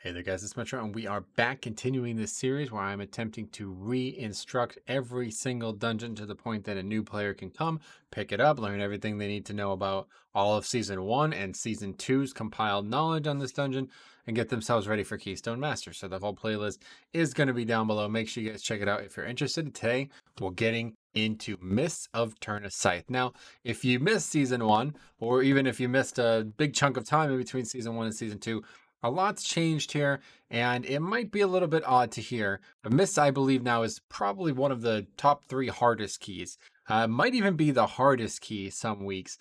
Hey there guys, it's Metro, and we are back continuing this series where I'm attempting to re-instruct every single dungeon to the point that a new player can come, pick it up, learn everything they need to know about all of Season 1 and Season two's compiled knowledge on this dungeon, and get themselves ready for Keystone Master. So the whole playlist is going to be down below. Make sure you guys check it out if you're interested. Today, we're getting into Mists of Tirna Scithe. Now, if you missed Season 1, or even if you missed a big chunk of time in between Season 1 and Season 2, a lot's changed here, and it might be a little bit odd to hear, but Mists, I believe now, is probably one of the top 3 hardest keys. Might even be the hardest key some weeks.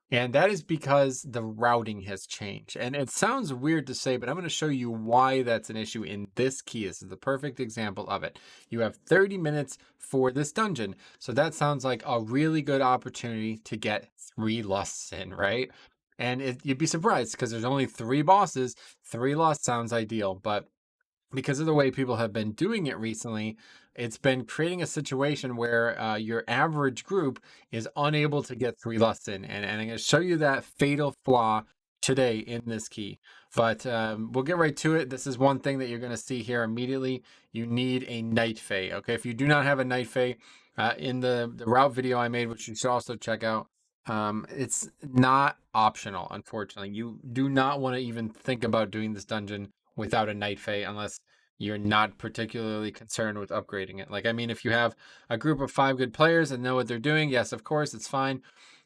And that is because the routing has changed. And it sounds weird to say, but I'm going to show you why that's an issue in this key. This is the perfect example of it. You have 30 minutes for this dungeon. So that sounds like a really good opportunity to get 3 lusts in, right? And you'd be surprised because there's only 3 bosses. 3 lusts sounds ideal, but because of the way people have been doing it recently, it's been creating a situation where your average group is unable to get 3 lusts in. And I'm going to show you that fatal flaw today in this key. But we'll get right to it. This is one thing that you're going to see here immediately. You need a Night Fae. Okay, if you do not have a Night Fae, in the route video I made, which you should also check out, it's not optional, unfortunately. You do not want to even think about doing this dungeon without a Night Fae unless you're not particularly concerned with upgrading it. Like, I mean, if you have a group of 5 good players and know what they're doing, yes, of course, it's fine.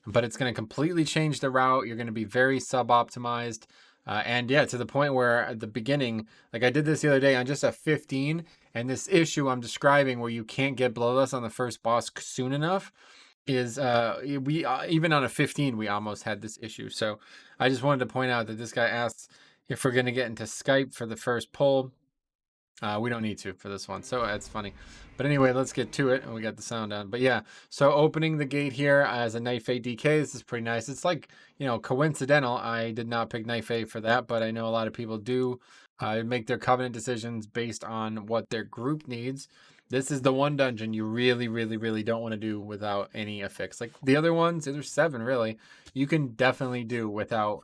But it's going to completely change the route. You're going to be very sub-optimized. And yeah, to the point where at the beginning, like I did this the other day on just a 15, and this issue I'm describing where you can't get Bloodlust on the first boss soon enough is we even on a 15 we almost had this issue. So I just wanted to point out that this guy asks if we're going to get into Skype for the first poll. We don't need to for this one, so that's funny. But anyway, let's get to it. And we got the sound on. But yeah, so opening the gate here as a Night Fae DK, this is pretty nice. It's like, you know, coincidental. I did not pick Night Fae for that, but I know a lot of people do make their Covenant decisions based on what their group needs. This is the one dungeon you really, really, really don't want to do without any affix. Like the other ones, there's 7 really, you can definitely do without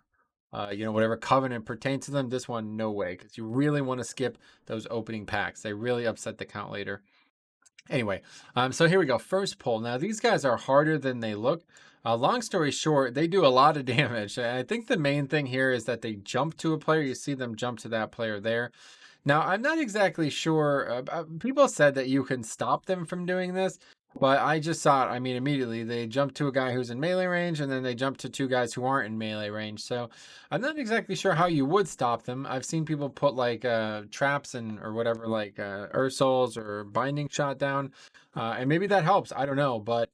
you know, whatever covenant pertains to them. This one, no way, because you really want to skip those opening packs. They really upset the count later. Anyway, so here we go. First pull. Now, these guys are harder than they look. Long story short, they do a lot of damage. I think the main thing here is that they jump to a player. You see them jump to that player there. Now, I'm not exactly sure. People said that you can stop them from doing this, but I just saw it. I mean, immediately they jump to a guy who's in melee range, and then they jump to 2 guys who aren't in melee range. So I'm not exactly sure how you would stop them. I've seen people put like traps and or whatever, like Ursouls or binding shot down, and maybe that helps. I don't know, but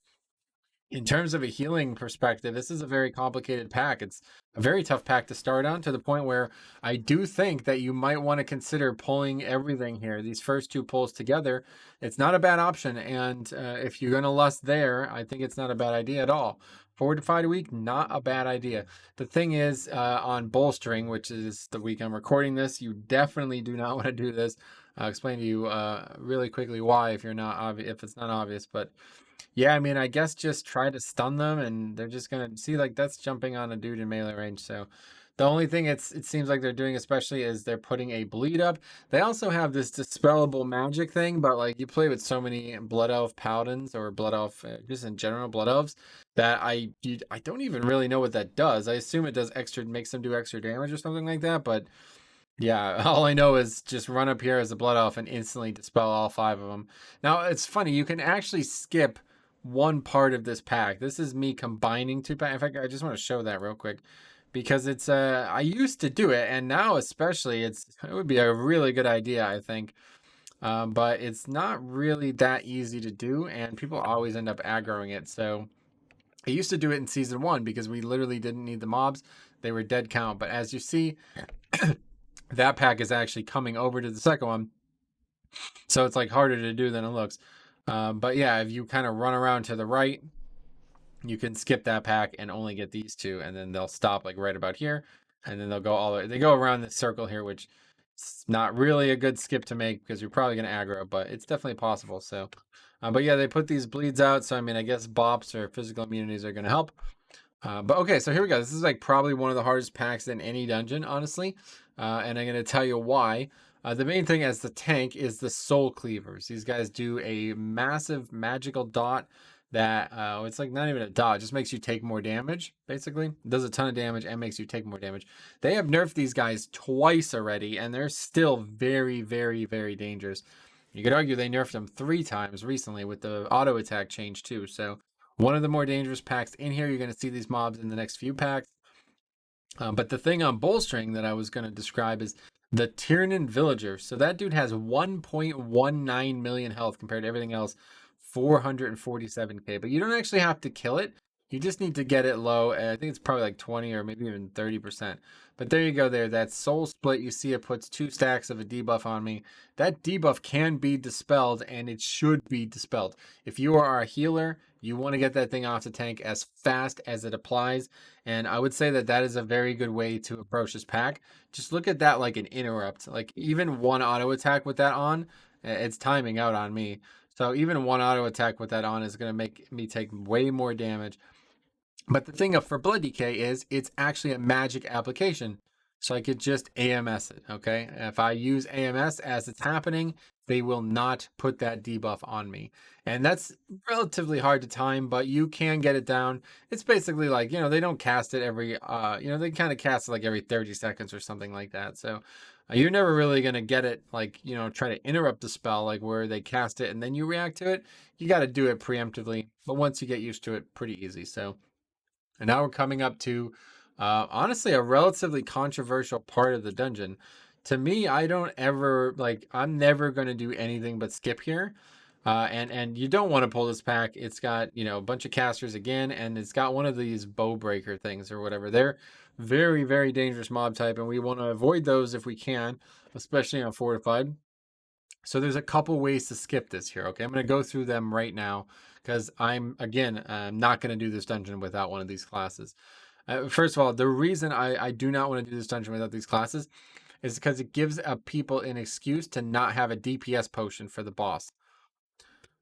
in terms of a healing perspective, this is a very complicated pack. It's a very tough pack to start on, to the point where I do think that you might want to consider pulling everything here. These first 2 pulls together, it's not a bad option. And if you're going to lust there, I think it's not a bad idea at all. Fortified week, not a bad idea. The thing is, on bolstering, which is the week I'm recording this, you definitely do not want to do this. I'll explain to you really quickly why if it's not obvious, but yeah, I mean, I guess just try to stun them, and they're just gonna see, like, that's jumping on a dude in melee range. So the only thing it seems like they're doing, especially, is they're putting a bleed up. They also have this dispellable magic thing, but like you play with so many blood elf paladins or blood elf, just in general blood elves, that I don't even really know what that does. I assume it does extra, makes them do extra damage or something like that, but yeah, all I know is just run up here as a blood elf and instantly dispel all 5 of them. Now, it's funny, you can actually skip one part of this pack. This is me combining 2 packs. In fact, I just want to show that real quick, because it's I used to do it, and now especially it would be a really good idea, I think. But it's not really that easy to do, and people always end up aggroing it. So I used to do it in Season 1 because we literally didn't need the mobs. They were dead count. But as you see, that pack is actually coming over to the second one. So it's like harder to do than it looks. But yeah, if you kind of run around to the right, you can skip that pack and only get these 2, and then they'll stop like right about here, and then they'll go all the way. They go around this circle here, which is not really a good skip to make because you're probably going to aggro, but it's definitely possible. So, but yeah, they put these bleeds out. So I mean, I guess bops or physical immunities are going to help. But okay, so here we go. This is like probably one of the hardest packs in any dungeon, honestly. and I'm going to tell you why. The main thing as the tank is the soul cleavers. These guys do a massive magical dot that it's like not even a dot, it just makes you take more damage. Basically, it does a ton of damage and makes you take more damage. They have nerfed these guys twice already, and they're still very, very, very dangerous. You could argue they nerfed them 3 times recently with the auto attack change too. So one of the more dangerous packs in here. You're going to see these mobs in the next few packs. But the thing on Bullstring that I was going to describe is the Tirna Villager. So that dude has 1.19 million health compared to everything else, 447k. But you don't actually have to kill it. You just need to get it low. I think it's probably like 20 or maybe even 30%. But there you go there. That soul split, you see it puts 2 stacks of a debuff on me. That debuff can be dispelled, and it should be dispelled. If you are a healer, you want to get that thing off the tank as fast as it applies. And I would say that that is a very good way to approach this pack. Just look at that like an interrupt. Like even one auto attack with that on, it's timing out on me. So even one auto attack with that on is going to make me take way more damage. But the thing for Blood DK is it's actually a magic application. So I could just AMS it, okay? If I use AMS as it's happening, they will not put that debuff on me. And that's relatively hard to time, but you can get it down. It's basically like, you know, they don't cast it every, you know, they kind of cast it like every 30 seconds or something like that. So you're never really going to get it like, you know, try to interrupt the spell like where they cast it and then you react to it. You got to do it preemptively. But once you get used to it, pretty easy. So, and now we're coming up to, honestly, a relatively controversial part of the dungeon. To me, I don't ever, like, I'm never going to do anything but skip here. And you don't want to pull this pack. It's got, you know, a bunch of casters again, and it's got one of these bow breaker things or whatever. They're very, very dangerous mob type, and we want to avoid those if we can, especially on Fortified. So there's a couple ways to skip this here, okay? I'm going to go through them right now because I'm not going to do this dungeon without one of these classes. First of all, the reason I do not want to do this dungeon without these classes is because it gives people an excuse to not have a DPS potion for the boss.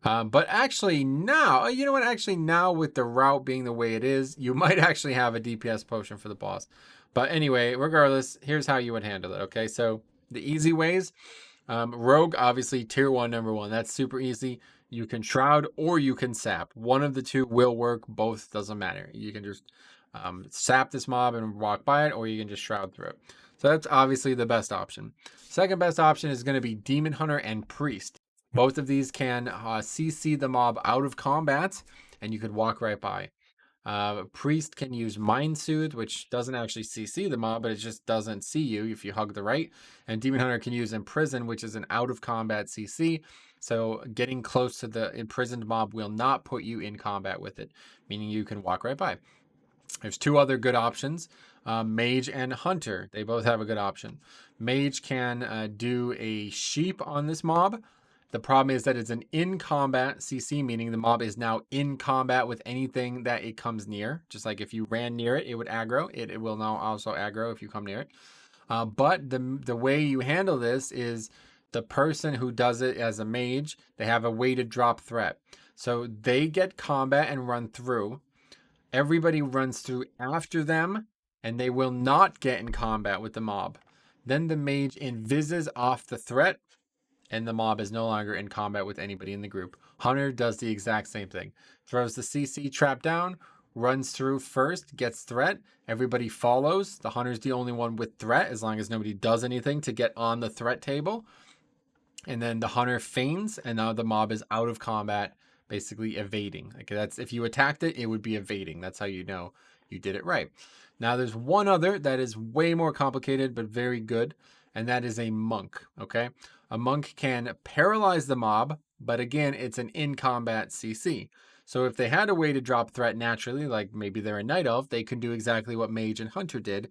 But actually now, you know what? Actually now with the route being the way it is, you might actually have a DPS potion for the boss. But anyway, regardless, here's how you would handle it, okay? So the easy ways... Rogue, obviously, tier 1, number 1. That's super easy. You can Shroud or you can Sap. One of the two will work. Both doesn't matter. You can just Sap this mob and walk by it, or you can just Shroud through it. So that's obviously the best option. Second best option is going to be Demon Hunter and Priest. Both of these can CC the mob out of combat, and you could walk right by. Priest can use Mind Soothe, which doesn't actually CC the mob, but it just doesn't see you if you hug the right. And Demon Hunter can use Imprison, which is an out-of-combat CC. So getting close to the imprisoned mob will not put you in combat with it, meaning you can walk right by. There's 2 other good options, Mage and Hunter. They both have a good option. Mage can do a Sheep on this mob. The problem is that it's an in-combat CC, meaning the mob is now in combat with anything that it comes near. Just like if you ran near it, it would aggro. It will now also aggro if you come near it. But the way you handle this is the person who does it as a mage, they have a weighted drop threat. So they get combat and run through. Everybody runs through after them, and they will not get in combat with the mob. Then the mage invises off the threat, and the mob is no longer in combat with anybody in the group. Hunter does the exact same thing. Throws the CC trap down, runs through first, gets threat. Everybody follows. The Hunter's the only one with threat, as long as nobody does anything to get on the threat table. And then the Hunter feigns, and now the mob is out of combat, basically evading. Like that's if you attacked it, it would be evading. That's how you know you did it right. Now there's one other that is way more complicated, but very good, and that is a monk, okay? A monk can paralyze the mob, but again, it's an in-combat CC. So if they had a way to drop threat naturally, like maybe they're a Night Elf, they can do exactly what Mage and Hunter did.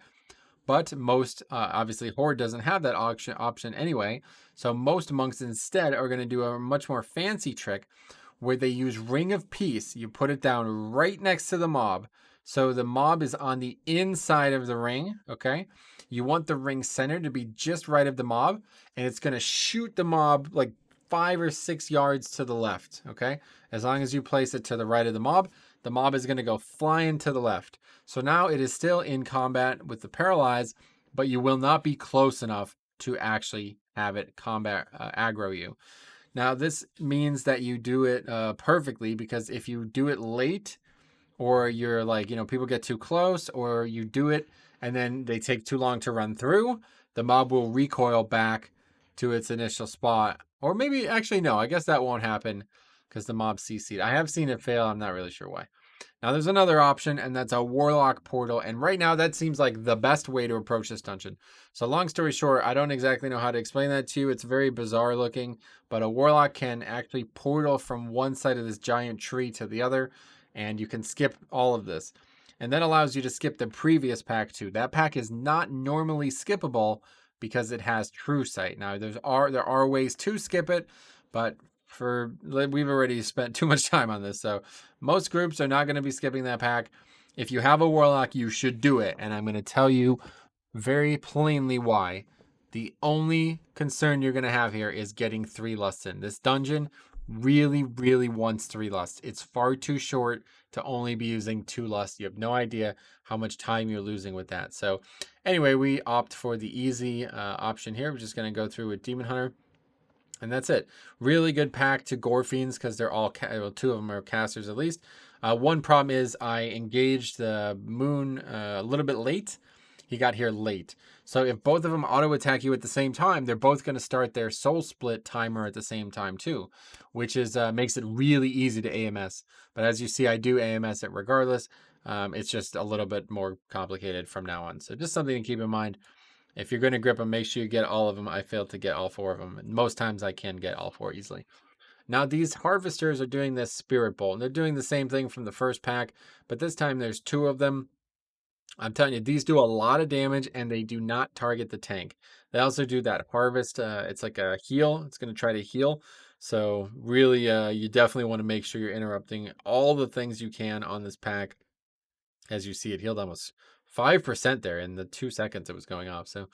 But most, obviously, Horde doesn't have that option anyway. So most monks instead are going to do a much more fancy trick where they use Ring of Peace. You put it down right next to the mob. So the mob is on the inside of the ring, okay? You want the ring center to be just right of the mob, and it's going to shoot the mob like 5 or 6 yards to the left, okay? As long as you place it to the right of the mob is going to go flying to the left. So now it is still in combat with the paralyze, but you will not be close enough to actually have it combat aggro you. Now, this means that you do it perfectly, because if you do it late, or you're like, people get too close, or you do it and then they take too long to run through, the mob will recoil back to its initial spot. Or maybe, actually, no, I guess that won't happen because the mob CC'd. I have seen it fail. I'm not really sure why. Now, there's another option, and that's a Warlock portal. And right now, that seems like the best way to approach this dungeon. So long story short, I don't exactly know how to explain that to you. It's very bizarre looking, but a Warlock can actually portal from one side of this giant tree to the other, and you can skip all of this. And that allows you to skip the previous pack too. That pack is not normally skippable because it has True Sight. Now, there are ways to skip it, but we've already spent too much time on this, so most groups are not going to be skipping that pack. If you have a Warlock, you should do it, and I'm going to tell you very plainly why. The only concern you're going to have here is getting 3 lusts in. This dungeon really, really wants 3 lusts. It's far too short to only be using 2 lusts. You have no idea how much time you're losing with that. So anyway, we opt for the easy option here. We're just going to go through with Demon Hunter. And that's it. Really good pack to Gore Fiends because they're all, 2 of them are casters at least. One problem is I engaged the Moon a little bit late. He got here late. So if both of them auto attack you at the same time, they're both going to start their soul split timer at the same time too, which is makes it really easy to AMS. But as you see, I do AMS it regardless. It's just a little bit more complicated from now on. So just something to keep in mind. If you're going to grip them, make sure you get all of them. I failed to get all 4 of them. Most times I can get all 4 easily. Now, these harvesters are doing this Spirit Bolt. And they're doing the same thing from the first pack, but this time there's 2 of them. I'm telling you, these do a lot of damage, and they do not target the tank. They also do that harvest. It's like a heal. It's going to try to heal. So really, you definitely want to make sure you're interrupting all the things you can on this pack. As you see, it healed almost 5% there in the 2 seconds it was going off. So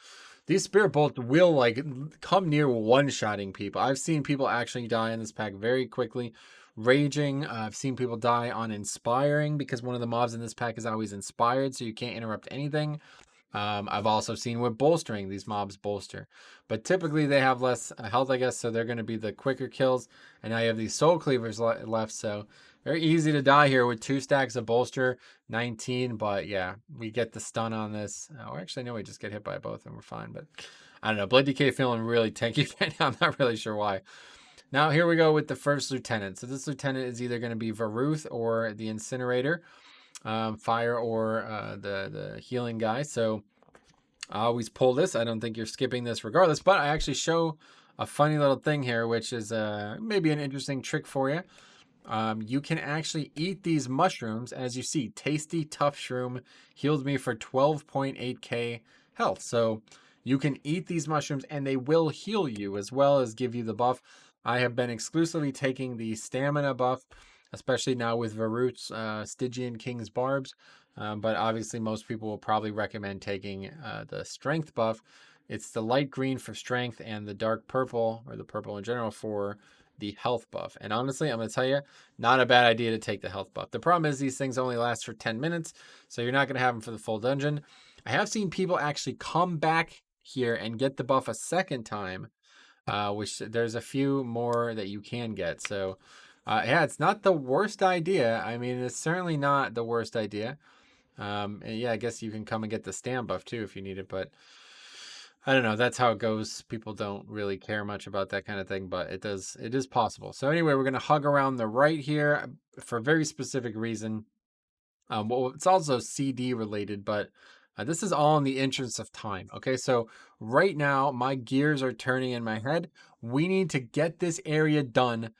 these Spirit Bolts will like come near one-shotting people. I've seen people actually die in this pack very quickly. Raging, I've seen people die on Inspiring because one of the mobs in this pack is always inspired, so you can't interrupt anything. I've also seen with bolstering, these mobs bolster. But typically they have less health, I guess, so they're going to be the quicker kills. And now you have these Soul Cleavers left, so very easy to die here with 2 stacks of bolster, 19. But yeah, we get the stun on this. Oh, actually, no, we just get hit by both and we're fine. But I don't know, Blade DK feeling really tanky right now. I'm not really sure why. Now here we go with the first lieutenant. So this lieutenant is either going to be Varuth or the Incinerator. Fire or the healing guy. So I always pull this. I don't think you're skipping this regardless, but I actually show a funny little thing here, which is maybe an interesting trick for you. You can actually eat these mushrooms. As you see, Tasty Tough Shroom healed me for 12.8k health. So you can eat these mushrooms and they will heal you as well as give you the buff. I have been exclusively taking the stamina buff, especially now with Varuth's Stygian King's Barbs. But obviously most people will probably recommend taking the strength buff. It's the light green for strength and the dark purple, or the purple in general, for the health buff. And honestly, I'm going to tell you, not a bad idea to take the health buff. The problem is these things only last for 10 minutes, so you're not going to have them for the full dungeon. I have seen people actually come back here and get the buff a second time, which there's a few more that you can get. So yeah, it's not the worst idea. I mean, it's certainly not the worst idea. And yeah, I guess you can come and get the stam buff too if you need it, but I don't know. That's how it goes. People don't really care much about that kind of thing, but it is possible. So anyway, we're going to hug around the right here for a very specific reason. Well, it's also CD related, but this is all in the interest of time. Okay, so right now my gears are turning in my head. We need to get this area done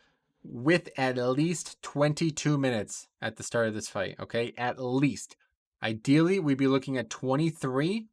with at least 22 minutes at the start of this fight. Okay, at least. Ideally, we'd be looking at 23,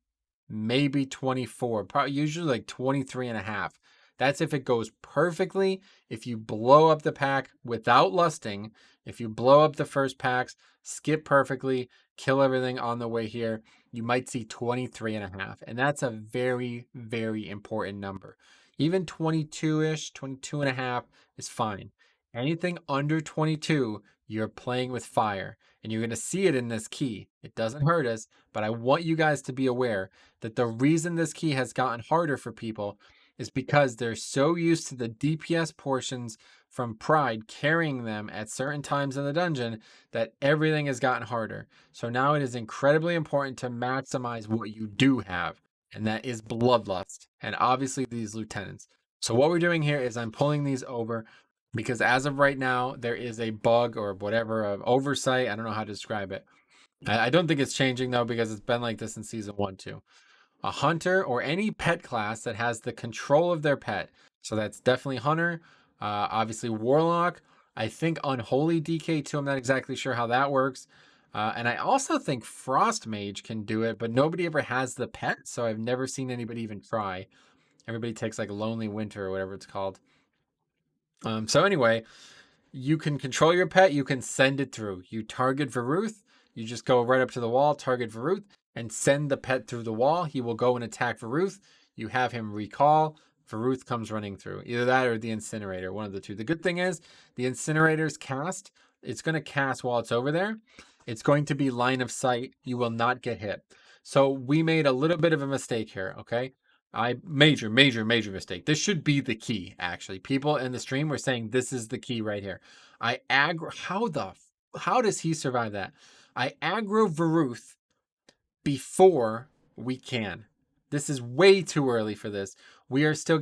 maybe 24, probably usually like 23 and a half. That's if it goes perfectly. If you blow up the pack without lusting, if you blow up the first packs, skip perfectly, kill everything on the way here, you might see 23 and a half. And that's a very, very important number. Even 22-ish, 22 and a half is fine. Anything under 22, you're playing with fire. and you're going to see it in this key. It doesn't hurt us, but I want you guys to be aware that the reason this key has gotten harder for people is because they're so used to the DPS portions from Pride carrying them at certain times in the dungeon that everything has gotten harder. So now it is incredibly important to maximize what you do have, and that is Bloodlust, and obviously these lieutenants. So what we're doing here is I'm pulling these over because as of right now, there is a bug or whatever, of oversight. I don't know how to describe it. I don't think it's changing though, because it's been like this in season 1 too. A hunter or any pet class that has the control of their pet. So that's definitely hunter, obviously warlock. I think unholy DK too. I'm not exactly sure how that works. And I also think frost mage can do it, but nobody ever has the pet, so I've never seen anybody even try. Everybody takes like lonely winter or whatever it's called. So anyway, you can control your pet. You can send it through. You target Varuth. You just go right up to the wall, target Varuth, and send the pet through the wall. He will go and attack Varuth. You have him recall. Varuth comes running through. Either that or the incinerator, one of the two. The good thing is the incinerator's cast. It's going to cast while it's over there. It's going to be line of sight. You will not get hit. So we made a little bit of a mistake here, okay? Major mistake. This should be the key, actually. People in the stream were saying this is the key right here. How does he survive that? I aggro Varuth before we can. This is way too early for this. We are still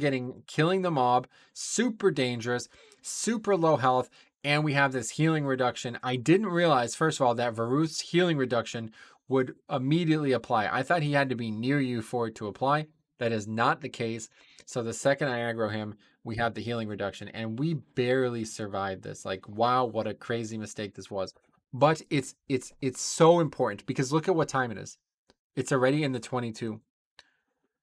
killing the mob, super dangerous, super low health, and we have this healing reduction. I didn't realize, first of all, that Varuth's healing reduction would immediately apply. I thought he had to be near you for it to apply. That is not the case. So the second I aggro him, we have the healing reduction, and we barely survived this. Like, wow, what a crazy mistake this was. But it's so important, because look at what time it is. It's already in the 22.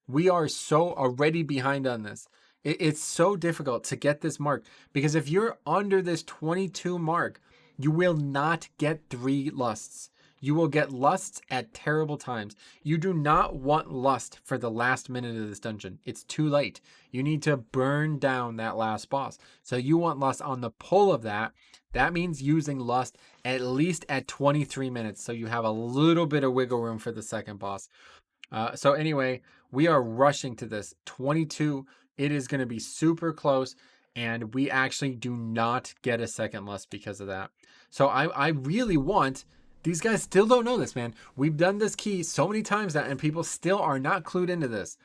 We are so already behind on this. It's so difficult to get this mark, because if you're under this 22 mark, you will not get 3 lusts. You will get lusts at terrible times. You do not want lust for the last minute of this dungeon. It's too late. You need to burn down that last boss. So you want lust on the pull of that. That means using lust at least at 23 minutes. So you have a little bit of wiggle room for the second boss. So anyway, we are rushing to this 22. It is going to be super close, and we actually do not get a second lust because of that. So I really want... These guys still don't know this, man. We've done this key so many times now, and people still are not clued into this.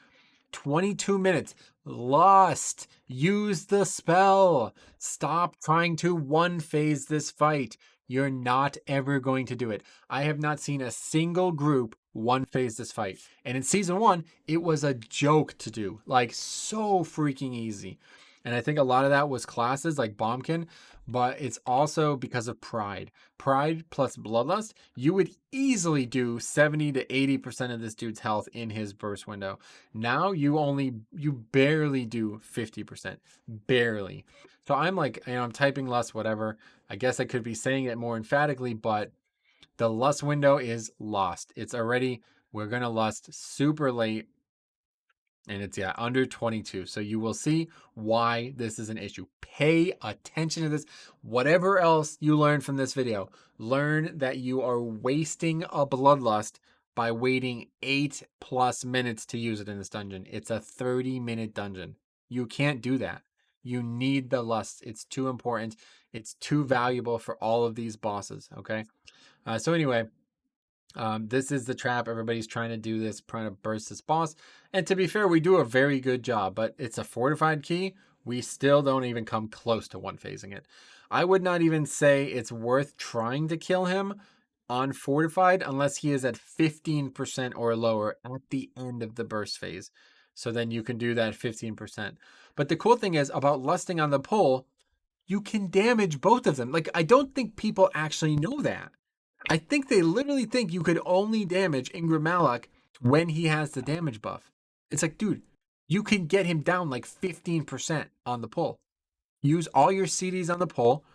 22 minutes. Lust. Use the spell. Stop trying to one-phase this fight. You're not ever going to do it. I have not seen a single group one-phase this fight. And in season 1, it was a joke to do. Like, so freaking easy. And I think a lot of that was classes like Bombkin, but it's also because of Pride. Pride plus Bloodlust, you would easily do 70 to 80% of this dude's health in his burst window. Now you barely do 50%. Barely. So I'm like, I'm typing lust, whatever. I guess I could be saying it more emphatically, but the lust window is lost. It's already, we're going to lust super late. And it's, under 22. So you will see why this is an issue. Pay attention to this. Whatever else you learn from this video, learn that you are wasting a bloodlust by waiting 8+ minutes to use it in this dungeon. It's a 30-minute dungeon. You can't do that. You need the lust. It's too important. It's too valuable for all of these bosses, okay? So anyway... this is the trap. Everybody's trying to do this, trying to burst this boss. And to be fair, we do a very good job, but it's a fortified key. We still don't even come close to one-phasing it. I would not even say it's worth trying to kill him on fortified unless he is at 15% or lower at the end of the burst phase. So then you can do that 15%. But the cool thing is about lusting on the pull, you can damage both of them. Like, I don't think people actually know that. I think they literally think you could only damage Ingra Maloch when he has the damage buff. It's like, dude, you can get him down like 15% on the pull. Use all your CDs on the pull.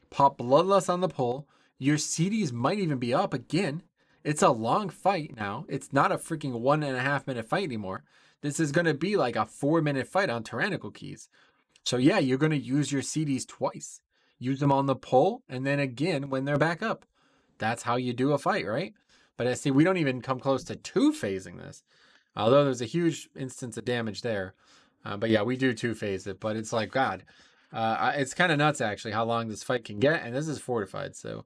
Pop Bloodlust on the pull. Your CDs might even be up again. It's a long fight now. It's not a freaking 1.5 minute fight anymore. This is going to be like a 4-minute fight on Tyrannical Keys. So yeah, you're going to use your CDs twice. Use them on the pull and then again when they're back up. that's how you do a fight, right? But I see we don't even come close to 2-phasing this. Although there's a huge instance of damage there. But yeah, we do 2-phase it. But it's like, God, it's kind of nuts, actually, how long this fight can get. And this is fortified. So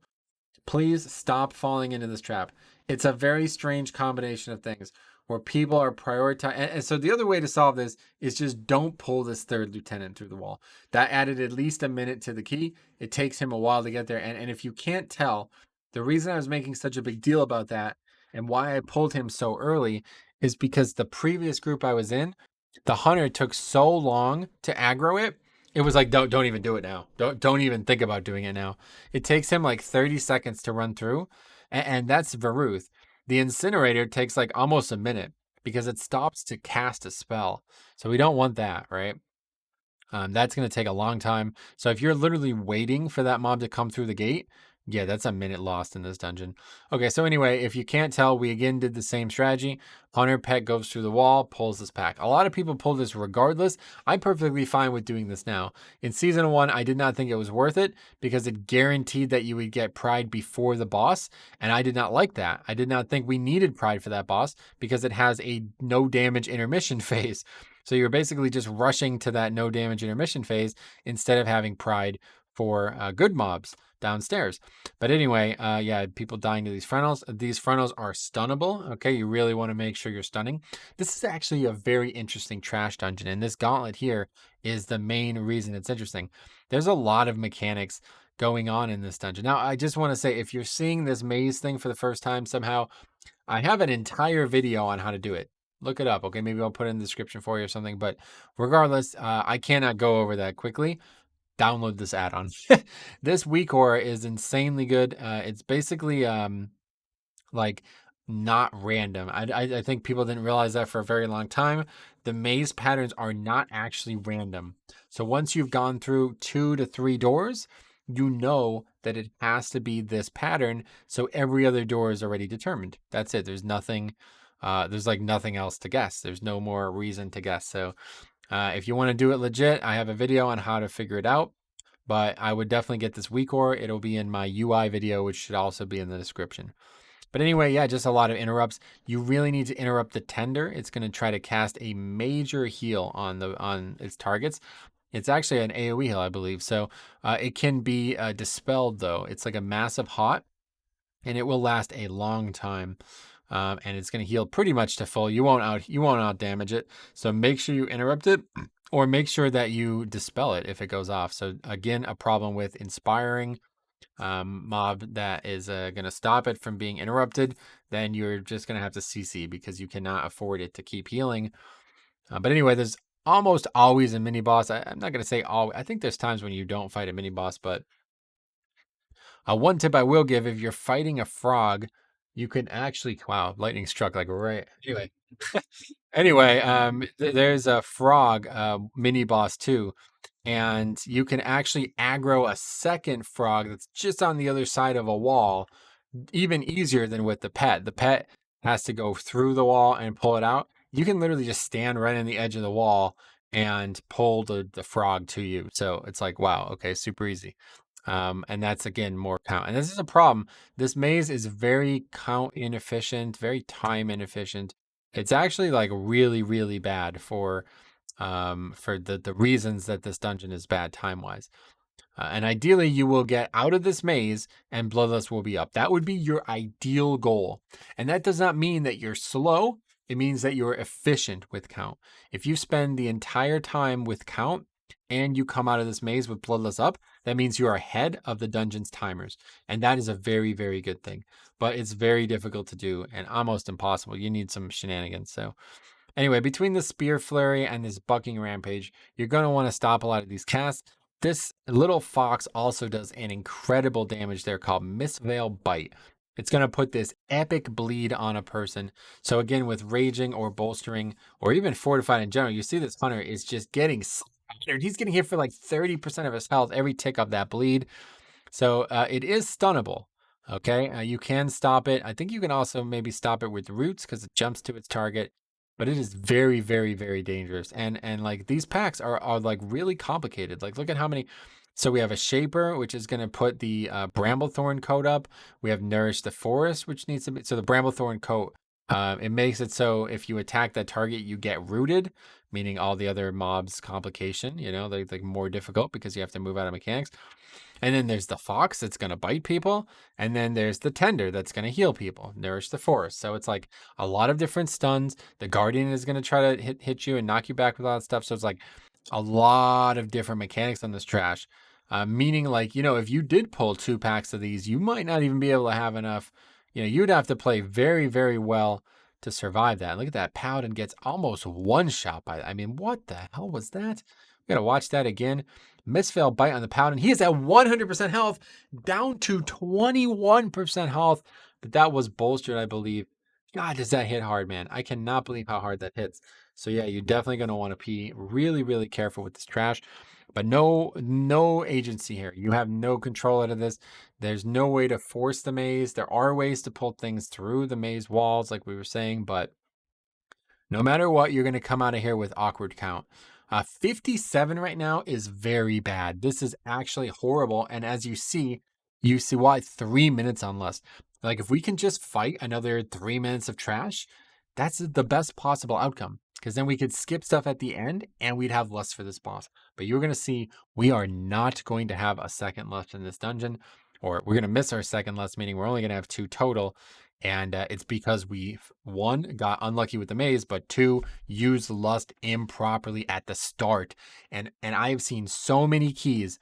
please stop falling into this trap. It's a very strange combination of things where people are prioritizing. And so the other way to solve this is just don't pull this third lieutenant through the wall. That added at least a minute to the key. It takes him a while to get there. And if you can't tell, the reason I was making such a big deal about that and why I pulled him so early is because the previous group I was in, the hunter took so long to aggro it. It was like, don't even do it now. Don't even think about doing it now. It takes him like 30 seconds to run through, and that's Varuth. The incinerator takes like almost a minute because it stops to cast a spell. So we don't want that, right? That's going to take a long time. So if you're literally waiting for that mob to come through the gate, yeah, that's a minute lost in this dungeon. Okay, so anyway, if you can't tell, we again did the same strategy. Hunter pet goes through the wall, pulls this pack. A lot of people pull this regardless. I'm perfectly fine with doing this now. In Season 1, I did not think it was worth it because it guaranteed that you would get Pride before the boss, and I did not like that. I did not think we needed Pride for that boss because it has a no damage intermission phase. So you're basically just rushing to that no damage intermission phase instead of having Pride for good mobs downstairs. But anyway, yeah, people dying to these frontals. These frontals are stunnable. Okay, you really want to make sure you're stunning. This is actually a very interesting trash dungeon, and this gauntlet here is the main reason it's interesting. There's a lot of mechanics going on in this dungeon. Now, I just want to say, if you're seeing this maze thing for the first time somehow, I have an entire video on how to do it. Look it up, okay? Maybe I'll put it in the description for you or something. But regardless, I cannot go over that quickly. Download this add-on. This weak aura is insanely good. It's basically like not random. I think people didn't realize that for a very long time. The maze patterns are not actually random. So once you've gone through 2 to 3 doors, you know that it has to be this pattern. So every other door is already determined. That's it. There's nothing. There's like nothing else to guess. There's no more reason to guess. So if you want to do it legit, I have a video on how to figure it out, but I would definitely get this weak ore. It'll be in my UI video, which should also be in the description. But anyway, yeah, just a lot of interrupts. You really need to interrupt the tender. It's going to try to cast a major heal on its targets. It's actually an AoE heal, I believe. So it can be dispelled, though. It's like a massive hot, and it will last a long time. And it's going to heal pretty much to full. You won't out damage it. So make sure you interrupt it, or make sure that you dispel it if it goes off. So again, a problem with inspiring mob that is going to stop it from being interrupted. Then you're just going to have to CC because you cannot afford it to keep healing. But anyway, there's almost always a mini boss. I'm not going to say all. I think there's times when you don't fight a mini boss, but one tip I will give: if you're fighting a frog, you can actually, wow, lightning struck like right. Anyway, there's a frog mini boss too, and you can actually aggro a second frog that's just on the other side of a wall, even easier than with the pet. The pet has to go through the wall and pull it out. You can literally just stand right on the edge of the wall and pull the frog to you. So it's like, wow, okay, super easy. And that's, again, more count. And this is a problem. This maze is very count inefficient, very time inefficient. It's actually like really, really bad for the reasons that this dungeon is bad time-wise. And ideally, you will get out of this maze and Bloodlust will be up. That would be your ideal goal. And that does not mean that you're slow. It means that you're efficient with count. If you spend the entire time with count and you come out of this maze with Bloodlust up, that means you are ahead of the dungeon's timers. And that is a very, very good thing. But it's very difficult to do and almost impossible. You need some shenanigans. So anyway, between the Spear Flurry and this Bucking Rampage, you're going to want to stop a lot of these casts. This little fox also does an incredible damage there called Mistveil Bite. It's going to put this epic bleed on a person. So again, with raging or bolstering or even fortified in general, you see this hunter is just getting slaughtered. He's getting hit for like 30% of his health every tick of that bleed. So it is stunnable. Okay, you can stop it. I think you can also maybe stop it with roots because it jumps to its target. But it is very, very, very dangerous. And like these packs are like really complicated. Like look at how many. So we have a Shaper, which is going to put the Bramblethorn coat up. We have Nourish the Forest, which needs to be... So the Bramblethorn coat, it makes it so if you attack that target, you get rooted, meaning all the other mobs complication, they're like more difficult because you have to move out of mechanics. And then there's the Fox that's going to bite people. And then there's the Tender that's going to heal people, Nourish the Forest. So it's like a lot of different stuns. The Guardian is going to try to hit you and knock you back with all that stuff. So it's like a lot of different mechanics on this trash. Meaning like, if you did pull 2 packs of these, you might not even be able to have enough. You'd have to play very, very well to survive that. Look at that. Paladin gets almost one shot by that. I mean, what the hell was that? We got to watch that again. Misfail bite on the Paladin. He is at 100% health, down to 21% health. But that was bolstered, I believe. God, does that hit hard, man. I cannot believe how hard that hits. So yeah, you're definitely going to want to be really, really careful with this trash. But no agency here. You have no control out of this. There's no way to force the maze. There are ways to pull things through the maze walls, like we were saying, but no matter what, you're going to come out of here with awkward count. 57 right now is very bad. This is actually horrible. And as you see why 3 minutes on lust. Like if we can just fight another 3 minutes of trash, that's the best possible outcome. Because then we could skip stuff at the end and we'd have lust for this boss. But you're going to see we are not going to have a second lust in this dungeon, or we're going to miss our second lust, meaning we're only going to have 2 total. And it's because we, 1, got unlucky with the maze, but 2, used lust improperly at the start. And I've seen so many keys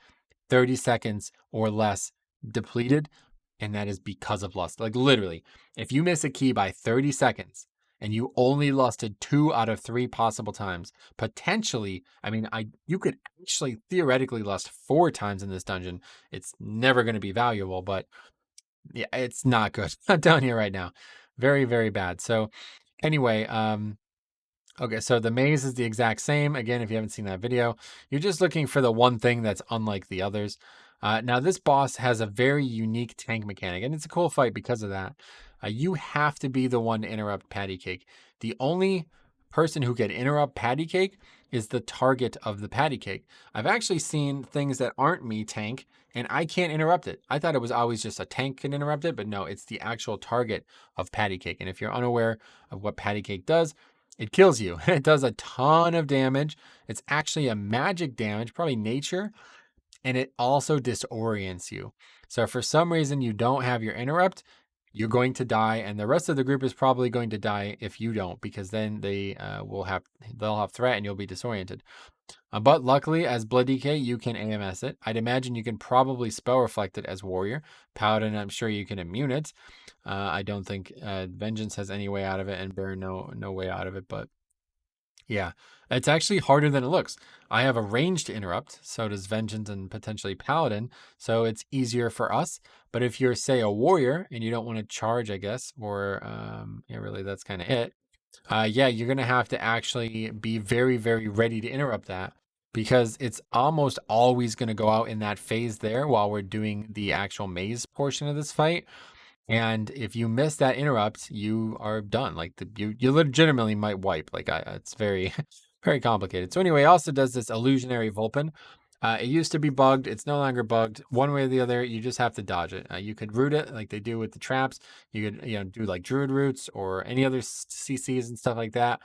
30 seconds or less depleted, and that is because of lust. Like literally, if you miss a key by 30 seconds and you only lusted 2 out of 3 possible times, potentially, you could actually theoretically lust 4 times in this dungeon. It's never going to be valuable, but yeah, it's not good. I'm down here right now. Very, very bad. So anyway, okay, so the maze is the exact same. Again, if you haven't seen that video, you're just looking for the one thing that's unlike the others. Now, this boss has a very unique tank mechanic, and it's a cool fight because of that. You have to be the one to interrupt Patty Cake. The only person who can interrupt Patty Cake is the target of the Patty Cake. I've actually seen things that aren't me tank, and I can't interrupt it. I thought it was always just a tank can interrupt it, but no, it's the actual target of Patty Cake. And if you're unaware of what Patty Cake does, it kills you. It does a ton of damage. It's actually a magic damage, probably nature, and it also disorients you. So if for some reason you don't have your interrupt, you're going to die, and the rest of the group is probably going to die if you don't, because then they'll have threat and you'll be disoriented. But luckily, as Blood DK, you can AMS it. I'd imagine you can probably spell reflect it as warrior. Paladin, I'm sure you can immune it. I don't think Vengeance has any way out of it, and Baron no way out of it. But yeah, it's actually harder than it looks. I have a ranged interrupt, so does Vengeance and potentially Paladin, so it's easier for us. But if you're, say, a warrior and you don't want to charge, I guess, or yeah, really, that's kind of it. Yeah, you're going to have to actually be very, very ready to interrupt that, because it's almost always going to go out in that phase there while we're doing the actual maze portion of this fight. And if you miss that interrupt, you are done. Like you legitimately might wipe. Like it's very, very complicated. So anyway, it also does this illusionary Vulpin. It used to be bugged. It's no longer bugged. One way or the other, you just have to dodge it. You could root it like they do with the traps. You could do like Druid roots or any other CCs and stuff like that.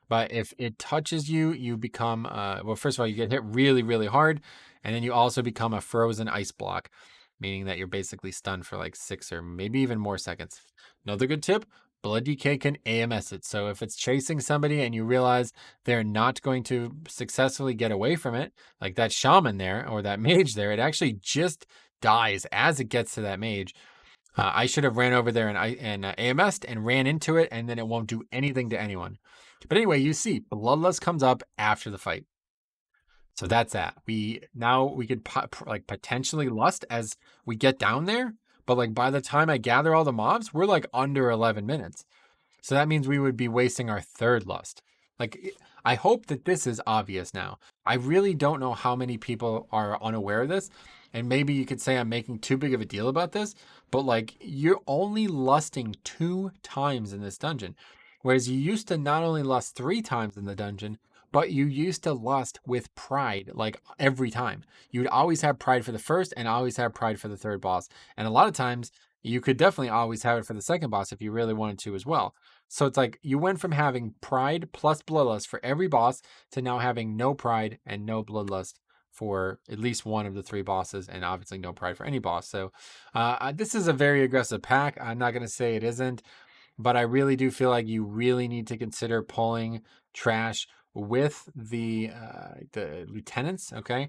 But if it touches you, you become, well, first of all, you get hit really, really hard. And then you also become a frozen ice block, meaning that you're basically stunned for like 6 or maybe even more seconds. Another good tip, Blood DK can AMS it. So if it's chasing somebody and you realize they're not going to successfully get away from it, like that shaman there or that mage there, it actually just dies as it gets to that mage. I should have ran over there and AMS'd and ran into it, and then it won't do anything to anyone. But anyway, you see, Bloodlust comes up after the fight. So that's that. We could like potentially lust as we get down there, but like by the time I gather all the mobs, we're like under 11 minutes. So that means we would be wasting our 3rd lust. Like, I hope that this is obvious now. I really don't know how many people are unaware of this, and maybe you could say I'm making too big of a deal about this, but like you're only lusting 2 times in this dungeon, whereas you used to not only lust 3 times in the dungeon, but you used to lust with pride like every time. You would always have pride for the first and always have pride for the third boss. And a lot of times you could definitely always have it for the second boss if you really wanted to as well. So it's like you went from having pride plus bloodlust for every boss to now having no pride and no bloodlust for at least one of the three bosses, and obviously no pride for any boss. So this is a very aggressive pack. I'm not going to say it isn't, but I really do feel like you really need to consider pulling trash with the lieutenants. Okay,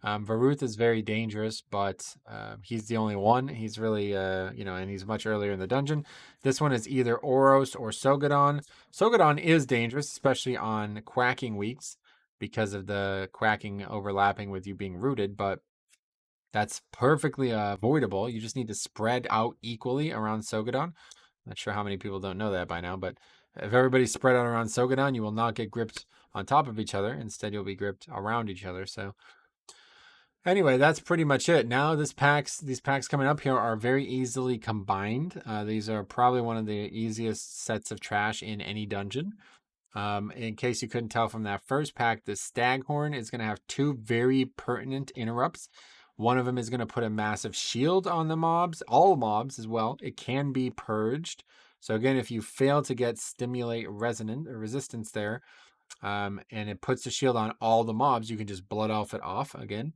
Varuth is very dangerous, but he's the only one. He's really and he's much earlier in the dungeon. This one is either Oros or Sogadon. Sogadon is dangerous, especially on quacking weeks because of the quacking overlapping with you being rooted, but that's perfectly avoidable. You just need to spread out equally around Sogadon. Not sure how many people don't know that by now, but if everybody's spread out around Sogadon, you will not get gripped on top of each other. Instead, you'll be gripped around each other. So anyway, that's pretty much it. Now these packs coming up here are very easily combined. These are probably one of the easiest sets of trash in any dungeon. In case you couldn't tell from that first pack, the Staghorn is going to have two very pertinent interrupts. One of them is going to put a massive shield on the mobs, all mobs as well. It can be purged. So again, if you fail to get stimulate resistance there, and it puts the shield on all the mobs, you can just blood elf it off again.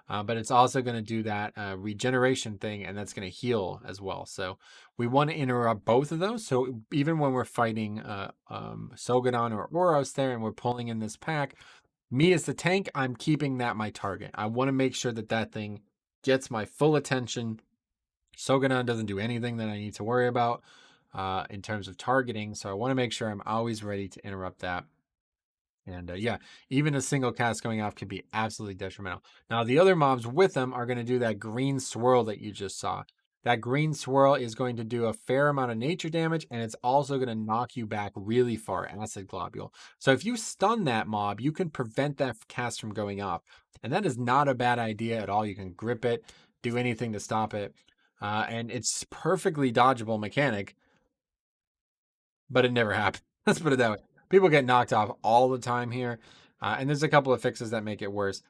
But it's also going to do that regeneration thing, and that's going to heal as well. So we want to interrupt both of those. So even when we're fighting Sogadon or Oros there, and we're pulling in this pack, me as the tank, I'm keeping that my target. I want to make sure that that thing gets my full attention. Sogadon doesn't do anything that I need to worry about in terms of targeting. So I want to make sure I'm always ready to interrupt that. And yeah, even a single cast going off can be absolutely detrimental. Now, the other mobs with them are going to do that green swirl that you just saw. That green swirl is going to do a fair amount of nature damage, and it's also going to knock you back really far, acid globule. So if you stun that mob, you can prevent that cast from going off. And that is not a bad idea at all. You can grip it, do anything to stop it. And it's perfectly dodgeable mechanic, but it never happened. Let's put it that way. People get knocked off all the time here, and there's a couple of fixes that make it worse.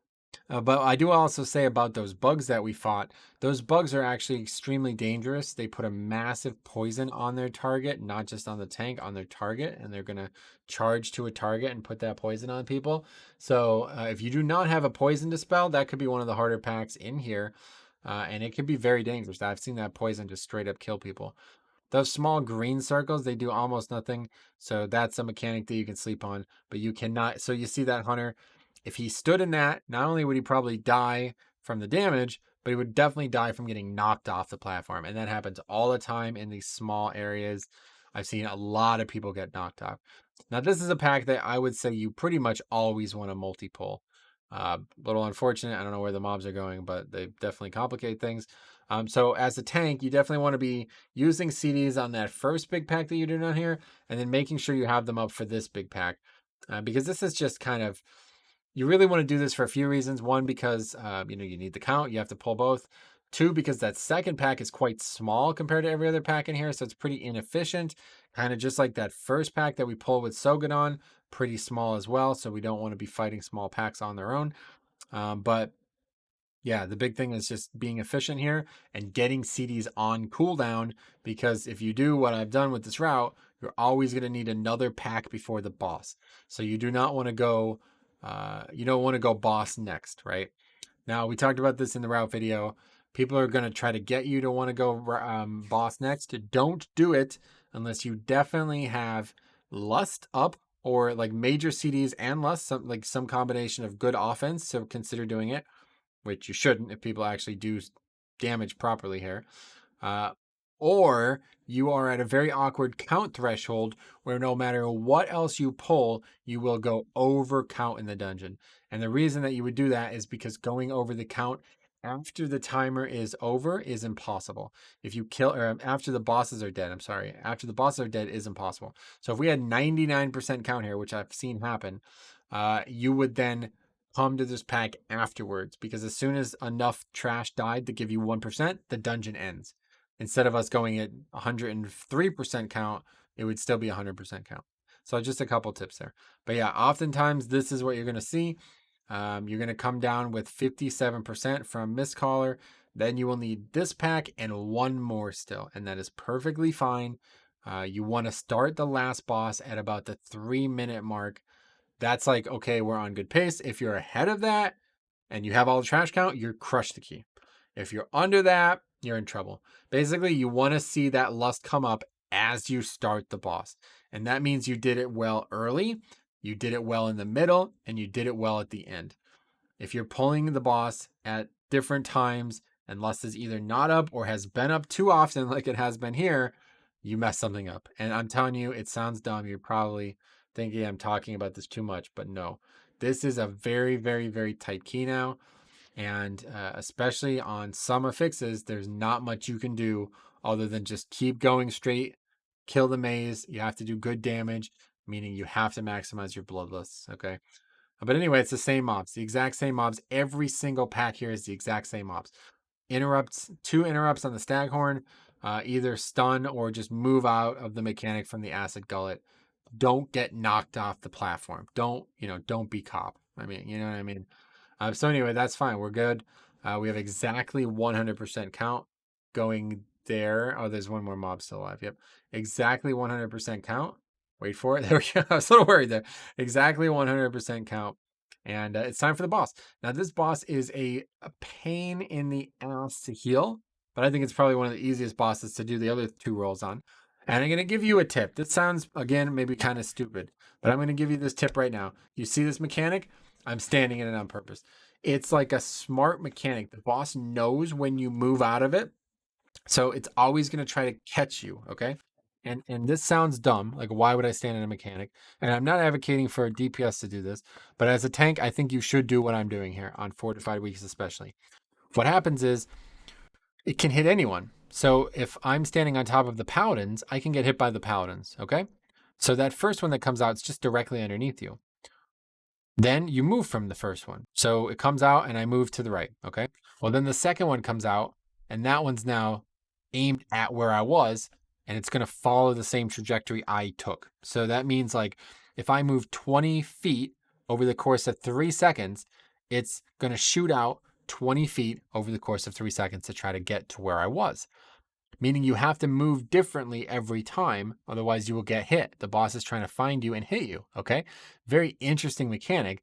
But I do also say about those bugs that we fought, those bugs are actually extremely dangerous. They put a massive poison on their target, not just on the tank, on their target, and they're going to charge to a target and put that poison on people. So if you do not have a poison dispel, that could be one of the harder packs in here, and it can be very dangerous. I've seen that poison just straight up kill people. Those small green circles, they do almost nothing. So that's a mechanic that you can sleep on, but you cannot. So you see that hunter, if he stood in that, not only would he probably die from the damage, but he would definitely die from getting knocked off the platform. And that happens all the time in these small areas. I've seen a lot of people get knocked off. Now, this is a pack that I would say you pretty much always want to multi-pull. Little unfortunate. I don't know where the mobs are going, but they definitely complicate things. So as a tank, you definitely want to be using CDs on that first big pack that you do down here, and then making sure you have them up for this big pack. Because this is just kind of, you really want to do this for a few reasons. One, because you need the count, you have to pull both. Two, because that second pack is quite small compared to every other pack in here, so it's pretty inefficient. Kind of just like that first pack that we pull with Sogadon, pretty small as well, so we don't want to be fighting small packs on their own. But yeah, the big thing is just being efficient here and getting CDs on cooldown, because if you do what I've done with this route, you're always going to need another pack before the boss. So you do not want to go, you don't want to go boss next, right? Now, we talked about this in the route video. People are going to try to get you to want to go boss next. Don't do it unless you definitely have lust up, or like major CDs and lust, some combination of good offense. So consider doing it, which you shouldn't if people actually do damage properly here. Or you are at a very awkward count threshold where no matter what else you pull, you will go over count in the dungeon. And the reason that you would do that is because going over the count after the timer is over is impossible. If you kill, or after the bosses are dead, after the bosses are dead is impossible. So if we had 99% count here, which I've seen happen, you would then come to this pack afterwards, because as soon as enough trash died to give you 1%, the dungeon ends. Instead of us going at 103% count, it would still be 100% count. So just a couple tips there. But yeah, oftentimes this is what you're going to see. You're going to come down with 57% from Mistcaller. Then you will need this pack and one more still, and that is perfectly fine. You want to start the last boss at about the 3-minute mark. That's like, okay, we're on good pace. If you're ahead of that and you have all the trash count, you're crushed the key. If you're under that, you're in trouble. Basically, you want to see that lust come up as you start the boss. And that means you did it well early, you did it well in the middle, and you did it well at the end. If you're pulling the boss at different times and lust is either not up or has been up too often, like it has been here, you mess something up. And I'm telling you, it sounds dumb. You're probably thinking I'm talking about this too much, but no. This is a very, very, very tight key now. And especially on some affixes, there's not much you can do other than just keep going straight, kill the maze. You have to do good damage, meaning you have to maximize your bloodlust. Okay. But anyway, it's the same mobs, the exact same mobs. Every single pack here is the exact same mobs. Interrupts, 2 interrupts on the Staghorn, either stun or just move out of the mechanic from the acid gullet. Don't get knocked off the platform. Don't be cop. I mean, you know what I mean? So anyway, that's fine. We're good. We have exactly 100% count going there. Oh, there's one more mob still alive. Yep. Exactly 100% count. Wait for it. There we go. I was a little worried there. Exactly 100% count. And it's time for the boss. Now, this boss is a pain in the ass to heal, but I think it's probably one of the easiest bosses to do the other 2 rolls on. And I'm going to give you a tip. This sounds, again, maybe kind of stupid, but I'm going to give you this tip right now. You see this mechanic? I'm standing in it on purpose. It's like a smart mechanic. The boss knows when you move out of it. So it's always going to try to catch you, okay? And this sounds dumb. Like, why would I stand in a mechanic? And I'm not advocating for a DPS to do this, but as a tank, I think you should do what I'm doing here on fortified weeks especially. What happens is it can hit anyone. So if I'm standing on top of the paladins, I can get hit by the paladins, okay? So that first one that comes out is just directly underneath you. Then you move from the first one. So it comes out and I move to the right, okay? Well, then the second one comes out and that one's now aimed at where I was and it's going to follow the same trajectory I took. So that means like if I move 20 feet over the course of 3 seconds, it's going to shoot out 20 feet over the course of 3 seconds to try to get to where I was. Meaning you have to move differently every time, otherwise you will get hit. The boss is trying to find you and hit you, okay? Very interesting mechanic,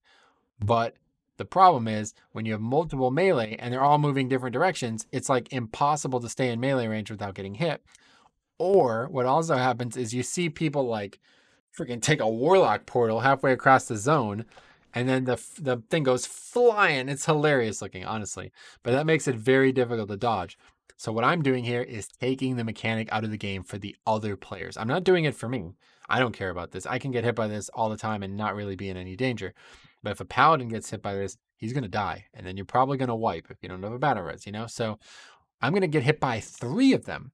but the problem is when you have multiple melee and they're all moving different directions, it's like impossible to stay in melee range without getting hit. Or what also happens is you see people like freaking take a warlock portal halfway across the zone and then the thing goes flying. It's hilarious looking, honestly, but that makes it very difficult to dodge. So what I'm doing here is taking the mechanic out of the game for the other players. I'm not doing it for me. I don't care about this. I can get hit by this all the time and not really be in any danger. But if a paladin gets hit by this, he's going to die. And then you're probably going to wipe if you don't have a battle res, So I'm going to get hit by 3 of them.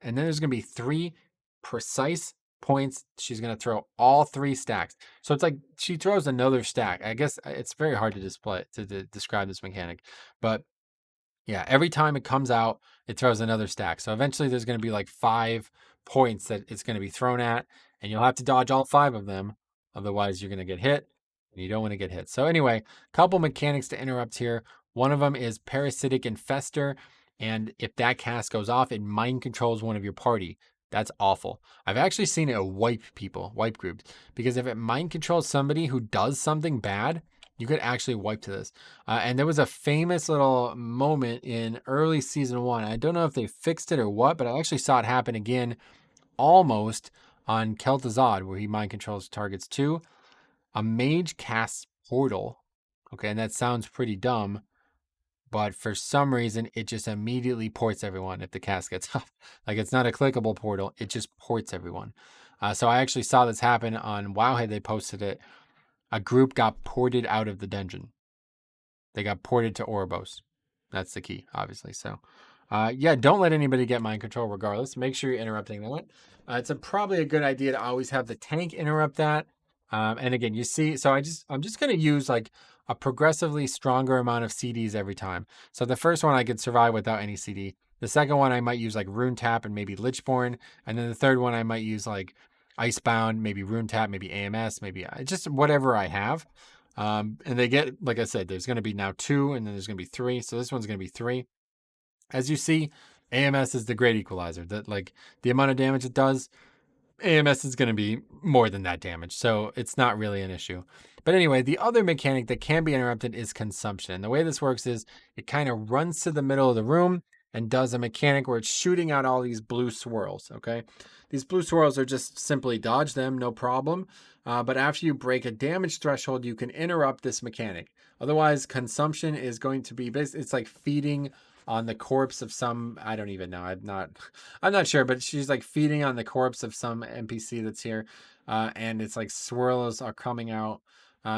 And then there's going to be 3 precise points. She's going to throw all 3 stacks. So it's like she throws another stack. I guess it's very hard to display to describe this mechanic. But yeah, every time it comes out, it throws another stack. So eventually there's going to be like 5 points that it's going to be thrown at, and you'll have to dodge all 5 of them. Otherwise, you're going to get hit, and you don't want to get hit. So anyway, couple mechanics to interrupt here. One of them is Parasitic Infester, and if that cast goes off, it mind controls one of your party. That's awful. I've actually seen it wipe people, wipe groups, because if it mind controls somebody who does something bad, you could actually wipe to this. And there was a famous little moment in early season 1. I don't know if they fixed it or what, but I actually saw it happen again almost on Kel'Thuzad, where he mind controls targets too. A mage casts portal. Okay, and that sounds pretty dumb, but for some reason, it just immediately ports everyone if the cast gets off. Like, it's not a clickable portal, it just ports everyone. So I actually saw this happen on Wowhead. They posted it. A group got ported out of the dungeon. They got ported to Ouroboros. That's the key, obviously. So, yeah, don't let anybody get mind control regardless. Make sure you're interrupting that. It's probably a good idea to always have the tank interrupt that. And again, you see, so I'm just going to use like a progressively stronger amount of CDs every time. So the first one I could survive without any CD. The second one I might use like Rune Tap and maybe Lichborn. And then the third one I might use like Icebound, maybe Rune Tap, maybe AMS, maybe just whatever I have. And they get, like I said, there's going to be now 2, and then there's going to be 3. So this one's going to be 3. As you see, AMS is the great equalizer. That, like, the amount of damage it does, AMS is going to be more than that damage, so it's not really an issue. But anyway, the other mechanic that can be interrupted is consumption. And the way this works is it kind of runs to the middle of the room and does a mechanic where it's shooting out all these blue swirls, okay? These blue swirls are just simply dodge them, no problem. But after you break a damage threshold, you can interrupt this mechanic. Otherwise, consumption is going to be, it's like feeding on the corpse of some, I don't even know, I'm not sure, but she's like feeding on the corpse of some NPC that's here, and it's like swirls are coming out.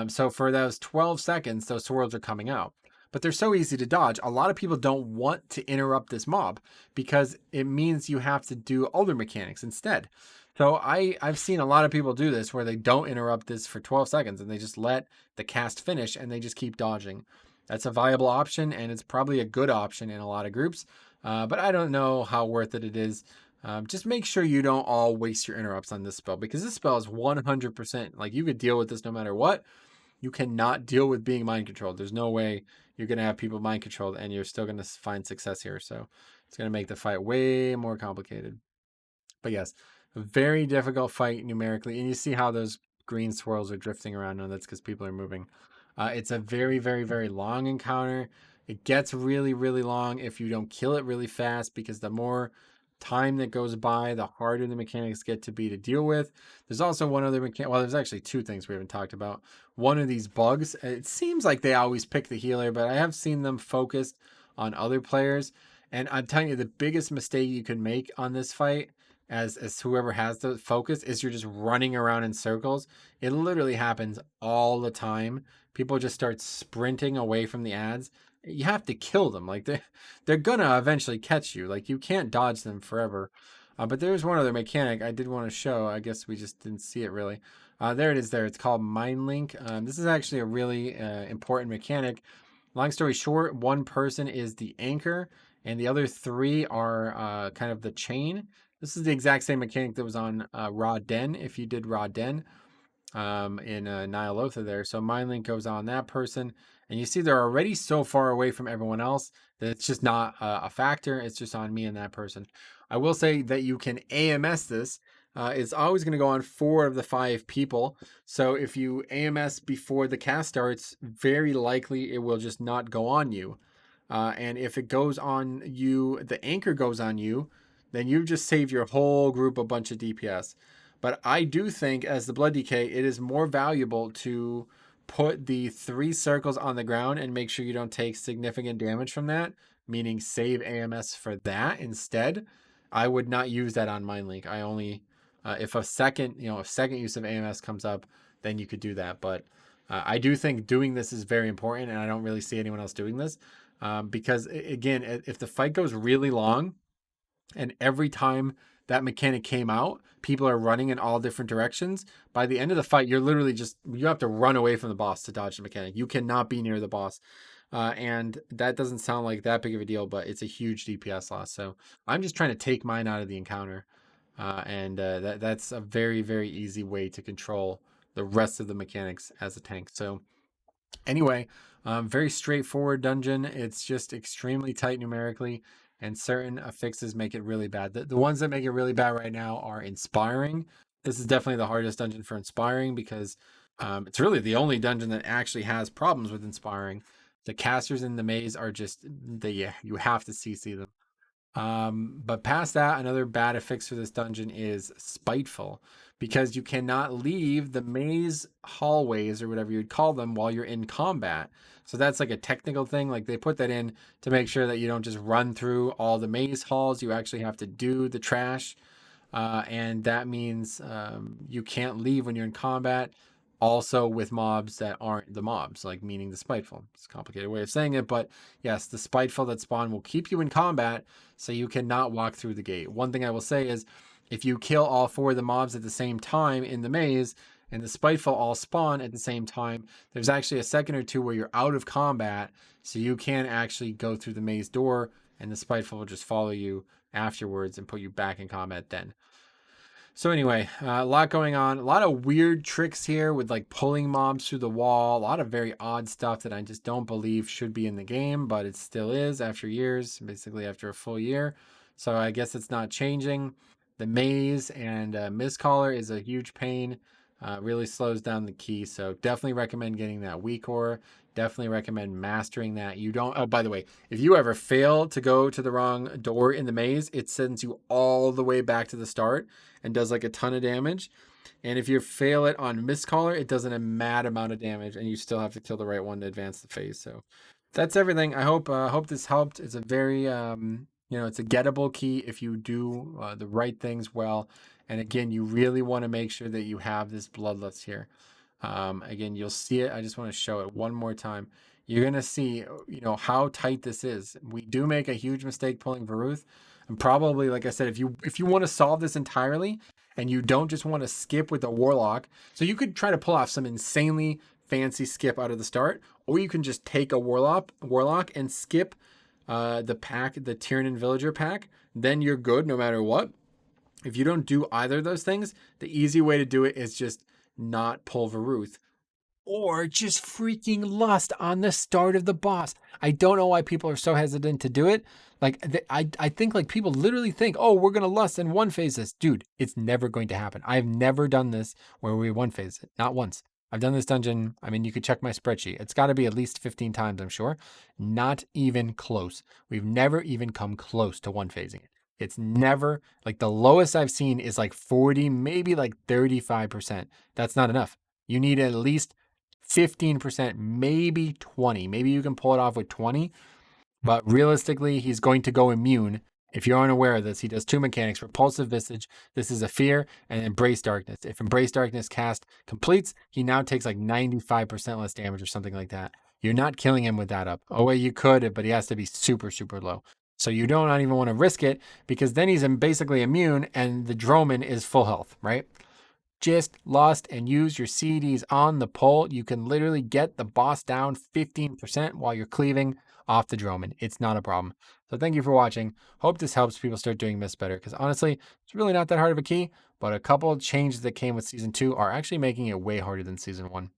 So for those 12 seconds, those swirls are coming out, but they're so easy to dodge. A lot of people don't want to interrupt this mob because it means you have to do other mechanics instead. So I've seen a lot of people do this where they don't interrupt this for 12 seconds and they just let the cast finish and they just keep dodging. That's a viable option, and it's probably a good option in a lot of groups, but I don't know how worth it is. Just make sure you don't all waste your interrupts on this spell, because this spell is 100%, like, you could deal with this no matter what. You cannot deal with being mind controlled. There's no way you're going to have people mind controlled and you're still going to find success here. So it's going to make the fight way more complicated. But yes, a very difficult fight numerically, and you see how those green swirls are drifting around. No, that's because people are moving. It's a very, very, very long encounter. It gets really, really long if you don't kill it really fast, because the more time that goes by, the harder the mechanics get to be to deal with. There's also one other mechanic. Well, there's actually 2 things we haven't talked about. One of these bugs, it seems like they always pick the healer, but I have seen them focused on other players. And I'm telling you, the biggest mistake you can make on this fight, as whoever has the focus, is you're just running around in circles. It literally happens all the time. People just start sprinting away from the ads. You have to kill them. Like, they're gonna eventually catch you. Like, you can't dodge them forever. But there's one other mechanic I did want to show. I guess we just didn't see it really. There it is there. It's called Mind Link. This is actually a really important mechanic. Long story short, one person is the anchor, and the other 3 are kind of the chain. This is the exact same mechanic that was on Raw Den, if you did Raw Den in Nyalotha there. So Mind Link goes on that person, and you see they're already so far away from everyone else that it's just not a factor. It's just on me and that person. I will say that you can AMS this. It's always going to go on 4 of the 5 people. So if you AMS before the cast starts, very likely it will just not go on you. And if it goes on you, the anchor goes on you, then you just save your whole group a bunch of DPS. But I do think, as the Blood DK, it is more valuable to put the 3 circles on the ground and make sure you don't take significant damage from that, meaning save AMS for that instead. I would not use that on Mind Link. I only, if a second use of AMS comes up, then you could do that. But I do think doing this is very important, and I don't really see anyone else doing this. Because, again, if the fight goes really long, and every time that mechanic came out, people are running in all different directions, by the end of the fight, you're literally you have to run away from the boss to dodge the mechanic. You cannot be near the boss. And that doesn't sound like that big of a deal, but it's a huge DPS loss. So I'm just trying to take mine out of the encounter. And that's a very, very easy way to control the rest of the mechanics as a tank. So anyway, very straightforward dungeon. It's just extremely tight numerically, and certain affixes make it really bad. The ones that make it really bad right now are Inspiring. This is definitely the hardest dungeon for Inspiring, because it's really the only dungeon that actually has problems with Inspiring. The casters in the maze are just, you have to CC them. But past that, another bad affix for this dungeon is Spiteful, because you cannot leave the maze hallways, or whatever you'd call them, while you're in combat. So that's like a technical thing. Like, they put that in to make sure that you don't just run through all the maze halls. You actually have to do the trash. And that means you can't leave when you're in combat. Also with mobs that aren't the mobs, like, meaning the Spiteful. It's a complicated way of saying it, but yes, the Spiteful that spawn will keep you in combat, so you cannot walk through the gate. One thing I will say is, if you kill all 4 of the mobs at the same time in the maze, and the Spiteful all spawn at the same time, there's actually a second or 2 where you're out of combat, so you can't actually go through the maze door, and the Spiteful will just follow you afterwards and put you back in combat then. So anyway, a lot going on. A lot of weird tricks here with like pulling mobs through the wall. A lot of very odd stuff that I just don't believe should be in the game, but it still is after years, basically after a full year. So I guess it's not changing. The maze and Mistcaller is a huge pain. Really slows down the key. So definitely recommend getting that weak ore. Definitely recommend mastering that. You don't. Oh, by the way, if you ever fail to go to the wrong door in the maze, it sends you all the way back to the start and does like a ton of damage. And if you fail it on Mistcaller, it does a mad amount of damage, and you still have to kill the right one to advance the phase. So that's everything. I hope this helped. It's a very it's a gettable key if you do the right things well. And again, you really want to make sure that you have this bloodlust here. Again, you'll see it. I just want to show it one more time. You're gonna see, how tight this is. We do make a huge mistake pulling Varuth, and probably, like I said, if you want to solve this entirely, and you don't just want to skip with the Warlock, so you could try to pull off some insanely fancy skip out of the start, or you can just take a Warlock and skip the pack, the Tiernan Villager pack. Then you're good no matter what. If you don't do either of those things, the easy way to do it is just not pull Varuth, or just freaking lust on the start of the boss. I don't know why people are so hesitant to do it. Like, I think like people literally think, oh, we're going to lust and one phase this. Dude, it's never going to happen. I've never done this where we one phase it. Not once. I've done this dungeon. I mean, you could check my spreadsheet. It's got to be at least 15 times, I'm sure. Not even close. We've never even come close to one phasing it. It's never, like, the lowest I've seen is like 40, maybe like 35%. That's not enough. You need at least 15%, maybe 20. Maybe you can pull it off with 20, but realistically, he's going to go immune. If you aren't aware of this, he does two mechanics: Repulsive Visage, this is a fear, and Embrace Darkness. If Embrace Darkness cast completes, he now takes like 95% less damage or something like that. You're not killing him with that up. Oh, wait, you could, but he has to be super, super low. So you don't even want to risk it, because then he's basically immune and the Droman is full health, right? Just lust and use your CDs on the pull. You can literally get the boss down 15% while you're cleaving off the Droman. It's not a problem. So thank you for watching. Hope this helps people start doing Mist better, because honestly, it's really not that hard of a key, but a couple of changes that came with Season 2 are actually making it way harder than Season 1.